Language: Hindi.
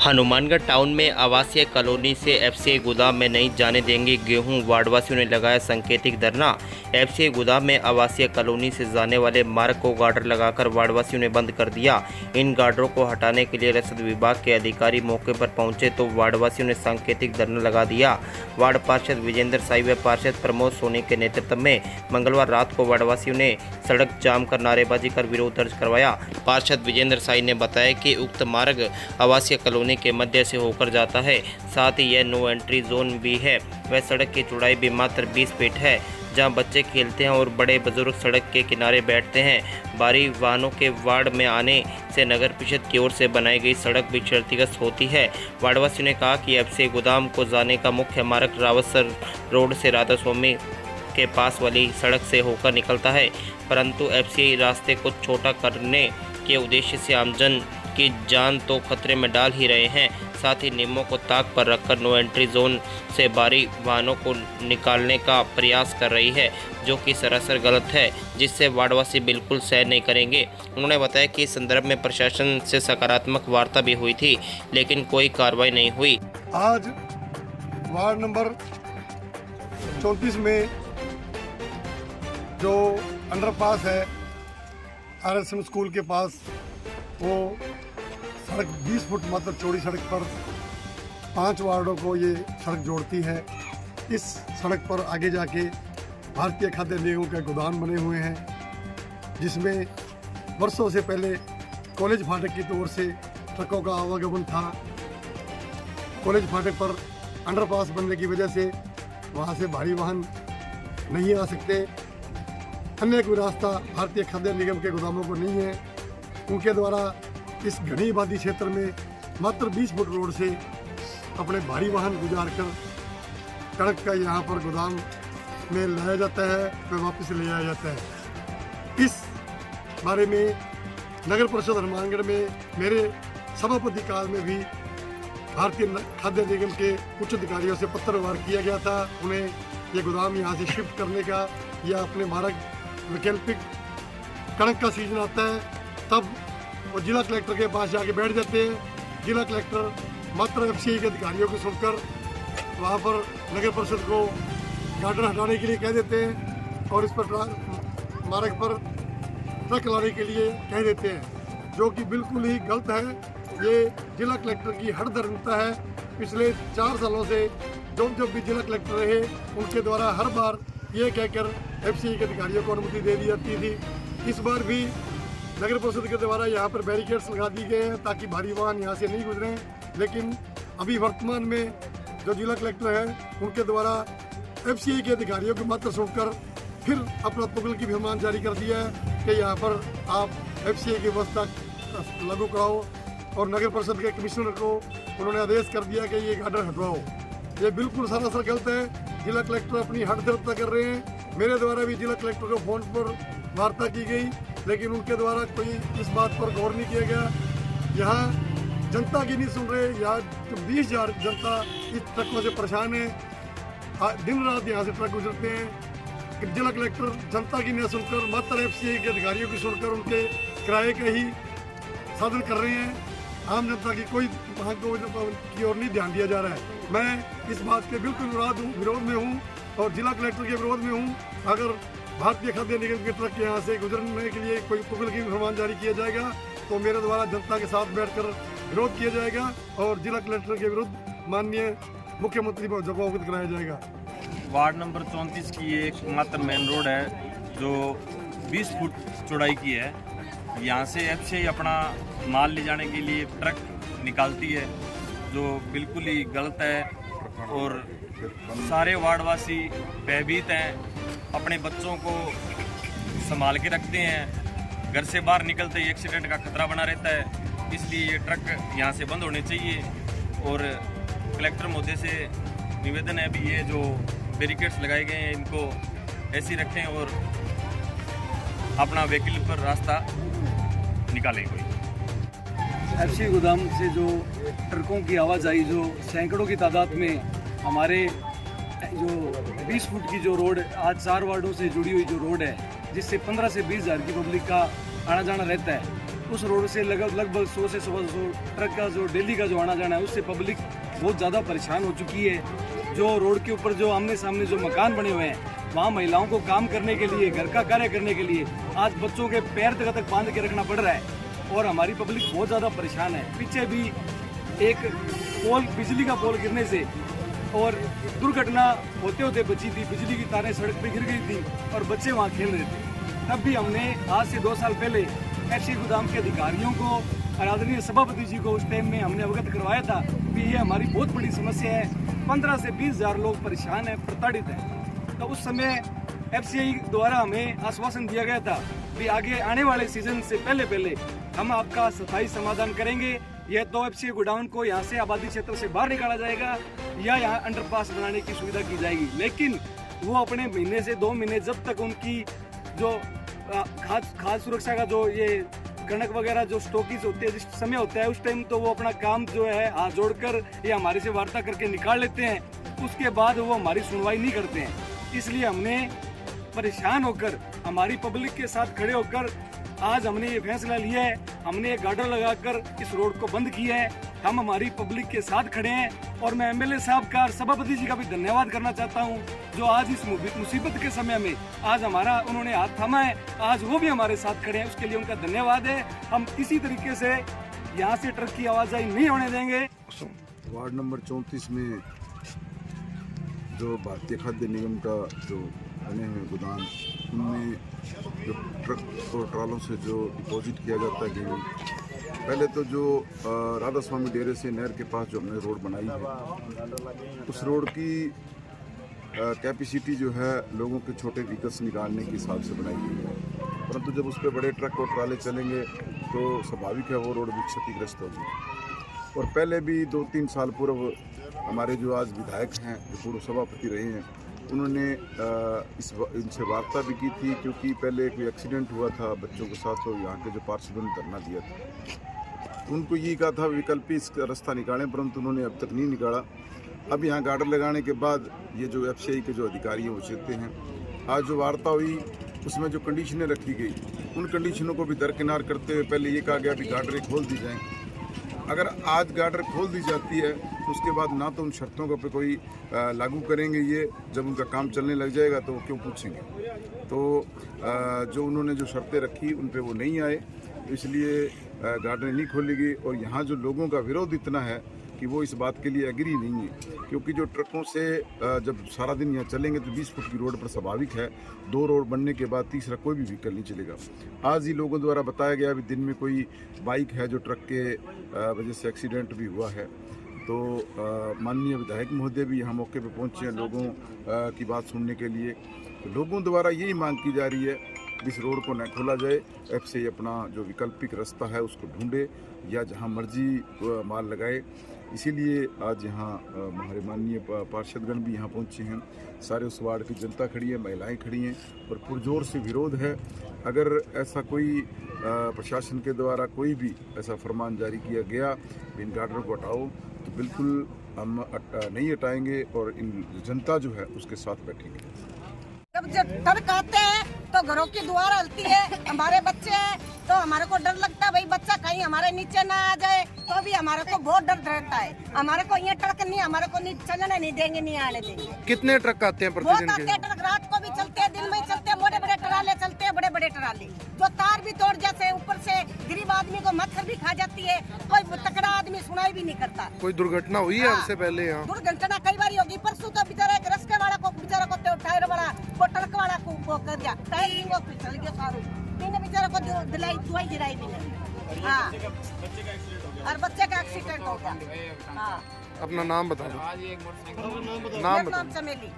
हनुमानगढ़ टाउन में आवासीय कॉलोनी से एफसीआई गोदाम में नहीं जाने देंगे गेहूं, वार्डवासियों ने लगाया सांकेतिक धरना। एफसीआई गोदाम में आवासीय कॉलोनी से जाने वाले मार्ग को गार्डर लगाकर वार्डवासियों ने बंद कर दिया। इन गार्डरों को हटाने के लिए रसद विभाग के अधिकारी मौके पर पहुंचे तो वार्डवासियों ने सांकेतिक धरना लगा दिया। वार्ड पार्षद विजेंद्र साई व पार्षद प्रमोद सोनी के नेतृत्व में मंगलवार रात को वार्डवासियों ने सड़क जाम कर नारेबाजी कर विरोध दर्ज करवाया। पार्षद विजेंद्र साई ने बताया कि उक्त मार्ग आवासीय कॉलोनी के मध्य से होकर जाता है, साथ ही यह नो एंट्री जोन भी है। वह सड़क की चौड़ाई भी मात्र 20 फीट है, जहां बच्चे खेलते हैं और बड़े बुजुर्ग सड़क के किनारे बैठते हैं। भारी वाहनों के वार्ड में आने से नगर परिषद की ओर से बनाई गई सड़क भी क्षतिग्रस्त होती है। वार्डवासियों ने कहा कि एफसीआई गोदाम को जाने का मुख्य मार्ग रावतसर रोड से राधा स्वामी के पास वाली सड़क से होकर निकलता है, परंतु एफसीआई रास्ते को छोटा करने के उद्देश्य से आमजन की जान तो खतरे में डाल ही रहे हैं, साथ ही नियमों को ताक पर रखकर नो एंट्री जोन से भारी वाहनों को निकालने का प्रयास कर रही है, जो कि सरासर गलत है, जिससे वार्डवासी बिल्कुल सहन नहीं करेंगे। उन्होंने बताया कि इस संदर्भ में प्रशासन से सकारात्मक वार्ता भी हुई थी, लेकिन कोई कार्रवाई नहीं हुई। आज वार्ड नंबर 34 में जो अंडरपास है RSM स्कूल के पास, वो सड़क 20 फुट मात्र चौड़ी सड़क पर 5 वार्डों को ये सड़क जोड़ती है। इस सड़क पर आगे जाके भारतीय खाद्य निगम के गोदाम बने हुए हैं, जिसमें वर्षों से पहले कॉलेज फाटक की तौर से ट्रकों का आवागमन था। कॉलेज फाटक पर अंडरपास बनने की वजह से वहाँ से भारी वाहन नहीं आ सकते। अन्य कोई रास्ता भारतीय खाद्य निगम के गोदामों को नहीं है। उनके द्वारा इस घनी आबादी क्षेत्र में मात्र 20 फुट रोड से अपने भारी वाहन गुजार कर कणक का यहाँ पर गोदाम में लाया जाता है, फिर वापस ले आया जाता है। इस बारे में नगर परिषद हनुमानगढ़ में मेरे सभापति काल में भी भारतीय खाद्य निगम के उच्च अधिकारियों से पत्र व्यवहार किया गया था। उन्हें ये गोदाम यहाँ से शिफ्ट करने का या अपने मार्ग वैकल्पिक कणक का सीजन आता है तब वो जिला कलेक्टर के पास जाके बैठ जाते हैं। जिला कलेक्टर मात्र एफसीआई के अधिकारियों को सुनकर वहाँ पर नगर परिषद को गार्डर हटाने के लिए कह देते हैं और इस पर मार्ग पर ट्रक लाने के लिए कह देते हैं, जो कि बिल्कुल ही गलत है। ये जिला कलेक्टर की हठधर्मिता है। पिछले 4 सालों से जब भी जिला कलेक्टर रहे, उनके द्वारा हर बार ये कहकर एफसीआई के अधिकारियों को अनुमति दे दी जाती थी। इस बार भी नगर परिषद के द्वारा यहाँ पर बैरिकेड्स लगा दिए गए हैं ताकि भारी वाहन यहाँ से नहीं गुजरें, लेकिन अभी वर्तमान में जो जिला कलेक्टर है उनके द्वारा एफसीआई के अधिकारियों की मात्र सुनकर फिर अपना तुगल की फरमान जारी कर दिया है कि यहाँ पर आप एफसीआई की व्यवस्था लागू कराओ, और नगर परिषद के कमिश्नर को उन्होंने आदेश कर दिया कि ये गार्डर हटवाओ। ये बिल्कुल सरासर गलत है। जिला कलेक्टर अपनी हठधर्मिता कर रहे हैं। मेरे द्वारा भी जिला कलेक्टर को फोन पर वार्ता की गई, लेकिन उनके द्वारा कोई इस बात पर गौर नहीं किया गया। यहाँ जनता की नहीं सुन रहे। यहाँ 20,000 जनता इस ट्रकों से परेशान है। दिन रात यहाँ से ट्रक गुजरते हैं। जिला कलेक्टर जनता की नहीं सुनकर मात्र एफसीआई के अधिकारियों की सुनकर उनके किराए का ही साधन कर रहे हैं। आम जनता की कोई मांग की ओर नहीं ध्यान दिया जा रहा है। मैं इस बात के बिल्कुल विरोध में हूँ और जिला कलेक्टर के विरोध में हूँ। अगर भारतीय खाद्य निगम के ट्रक यहाँ से गुजरने के लिए कोई तुगल की फरमान जारी किया जाएगा तो मेरे द्वारा जनता के साथ बैठकर विरोध किया जाएगा और जिला कलेक्टर के विरुद्ध माननीय मुख्यमंत्री को अवगत कराया जाएगा। वार्ड नंबर 34 की ये एक मात्र मेन रोड है जो 20 फुट चौड़ाई की है। यहाँ से एफसीआई अपना माल ले जाने के लिए ट्रक निकालती है, जो बिल्कुल ही गलत है और सारे वार्डवासी भयभीत हैं। अपने बच्चों को संभाल के रखते हैं। घर से बाहर निकलते ही एक्सीडेंट का खतरा बना रहता है, इसलिए ये ट्रक यहाँ से बंद होने चाहिए। और कलेक्टर महोदय से निवेदन है भी ये जो बैरिकेड्स लगाए गए हैं इनको ऐसे ही रखें और अपना व्हीकल पर रास्ता निकालें। कोई एफसीआई गोदाम से जो ट्रकों की आवाजाही जो सैकड़ों की तादाद में हमारे जो 20 फुट की जो रोड आज 4 वार्डों से जुड़ी हुई जो रोड है, जिससे 15 से 20 हज़ार की पब्लिक का आना जाना रहता है, उस रोड से लगभग 100 से 100 ट्रक का जो डेली का जो आना जाना है, उससे पब्लिक बहुत ज़्यादा परेशान हो चुकी है। जो रोड के ऊपर जो आमने सामने जो मकान बने हुए हैं, वहाँ महिलाओं को काम करने के लिए, घर का कार्य करने के लिए आज बच्चों के पैर तक बांध के रखना पड़ रहा है और हमारी पब्लिक बहुत ज़्यादा परेशान है। पीछे भी एक पोल, बिजली का पोल गिरने से और दुर्घटना होते होते बची थी, बिजली की तारें सड़क पे गिर गई थी और बच्चे वहाँ खेल रहे थे। तब भी हमने आज से 2 साल पहले एफसी गोदाम के अधिकारियों को, आदरणीय सभापति जी को उस टाइम में हमने अवगत करवाया था कि ये हमारी बहुत बड़ी समस्या है। 15 से 20 हज़ार लोग परेशान हैं, प्रताड़ित हैं। तो उस समय एफसीआई द्वारा हमें आश्वासन दिया गया था कि आगे आने वाले सीजन से पहले हम आपका स्थायी समाधान करेंगे। यह तो एफसीआई गोडाउन को यहाँ से आबादी क्षेत्र से बाहर निकाला जाएगा या यहाँ अंडरपास बनाने की सुविधा की जाएगी। लेकिन वो अपने महीने से 2 महीने जब तक उनकी जो खाद्य सुरक्षा का जो ये कणक वगैरह जो स्टॉकीज होते हैं, जिस समय होता है उस टाइम तो वो अपना काम जो है हाथ जोड़कर या हमारे से वार्ता करके निकाल लेते हैं। उसके बाद वो हमारी सुनवाई नहीं करते हैं। इसलिए हमने परेशान होकर, हमारी पब्लिक के साथ खड़े होकर आज हमने ये फैसला लिया है। हमने एक गार्डर लगाकर इस रोड को बंद किया है। हम हमारी पब्लिक के साथ खड़े हैं और मैं एमएलए साहब का और सभापति जी का भी धन्यवाद करना चाहता हूं, जो आज इस मुसीबत के समय में आज हमारा उन्होंने हाथ थामा है। आज वो भी हमारे साथ खड़े हैं, उसके लिए उनका धन्यवाद है। हम इसी तरीके से यहाँ से ट्रक की आवाजाही नहीं होने देंगे। वार्ड नंबर 34 में जो भारतीय खाद्य निगम का जो बने हुए गोदाम, उनमें जो ट्रक और ट्रालों से जो डिपॉजिट किया जाता है गेहूँ, पहले तो जो राधा स्वामी डेरे से नहर के पास जो हमने रोड बनाई है, उस रोड की कैपेसिटी जो है लोगों के छोटे व्हीकल्स निकालने के हिसाब से बनाई गई है। परंतु जब उस पर बड़े ट्रक और ट्राले चलेंगे तो स्वाभाविक है वो रोड भी क्षतिग्रस्त होगी। और पहले भी 2-3 साल पूर्व हमारे जो आज विधायक हैं, जो पूर्व सभापति रहे हैं, उन्होंने इनसे वार्ता भी की थी, क्योंकि पहले कोई एक्सीडेंट हुआ था बच्चों के साथ, तो यहाँ के जो पार्षदों ने धरना दिया था। उनको ये कहा था विकल्पी इसका रास्ता निकालें, परंतु उन्होंने अब तक नहीं निकाला। अब यहाँ गार्डर लगाने के बाद ये जो एफसीआई के जो अधिकारी हैं वो चलते हैं। आज जो वार्ता हुई उसमें जो कंडीशनें रखी गई, उन कंडीशनों को भी दरकिनार करते हुए पहले ये कहा गया कि गार्डरें खोल दी जाएँ। अगर आज गार्डर खोल दी जाती है तो उसके बाद ना तो उन शर्तों पे कोई लागू करेंगे, ये जब उनका काम चलने लग जाएगा तो क्यों पूछेंगे। तो जो उन्होंने जो शर्तें रखी उन पे वो नहीं आए, इसलिए गार्डरें नहीं खोलेगी। और यहाँ जो लोगों का विरोध इतना है कि वो इस बात के लिए एग्री नहीं है, क्योंकि जो ट्रकों से जब सारा दिन यहाँ चलेंगे तो 20 फुट की रोड पर स्वाभाविक है 2 रोड बनने के बाद तीसरा कोई भी व्हीकल नहीं चलेगा। आज ही लोगों द्वारा बताया गया अभी दिन में कोई बाइक है जो ट्रक के वजह से एक्सीडेंट भी हुआ है। तो माननीय विधायक महोदय भी यहाँ मौके पर पहुँचे हैं लोगों की बात सुनने के लिए। तो लोगों द्वारा यही मांग की जा रही है इस रोड को न खोला जाए, एफसीआई अपना जो वैकल्पिक रास्ता है उसको ढूंढे या जहाँ मर्जी माल लगाए। इसीलिए आज यहाँ हमारे माननीय पार्षदगण भी यहाँ पहुँचे हैं, सारे उस वार्ड की जनता खड़ी है, महिलाएं खड़ी हैं और पुरजोर से विरोध है। अगर ऐसा कोई प्रशासन के द्वारा कोई भी ऐसा फरमान जारी किया गया इन गार्डरों को हटाओ, तो बिल्कुल हम नहीं हटाएंगे और इन जनता जो है उसके साथ बैठेंगे। जब ट्रक आते हैं तो घरों की दुआर हलती है, हमारे बच्चे हैं तो हमारे को डर लगता है भाई बच्चा कहीं हमारे नीचे ना आ जाए, तो भी हमारे को बहुत डर रहता है। हमारे को ये ट्रक नहीं, हमारे को चलने नहीं देंगे, नहीं आने देंगे। कितने ट्रक आते हैं प्रतिदिन आते हैं ट्रक, रात को भी चलते हैं, दिन में चलते हैं, बड़े बड़े ट्राले चलते हैं, बड़े बड़े ट्राले जो तार भी तोड़ जाते हैं, ऊपर से गरीब आदमी को मच्छर भी खा जाती है, कोई तकड़ा आदमी सुनाई भी नहीं करता। कोई दुर्घटना हुई है इससे पहले यहाँ? दुर्घटना कई बार होगी। परसों तो बेचारा एक रस्के वाला को टायर वाला को ट्रक वाला को कर दिया, टायर वो फिसल गया सारू, इन्हें बेचारा को दवाई गिराई भी नहीं। हाँ, और बच्चे का एक्सीडेंट हो गया। हाँ, अपना नाम बता दो। नाम चमेली।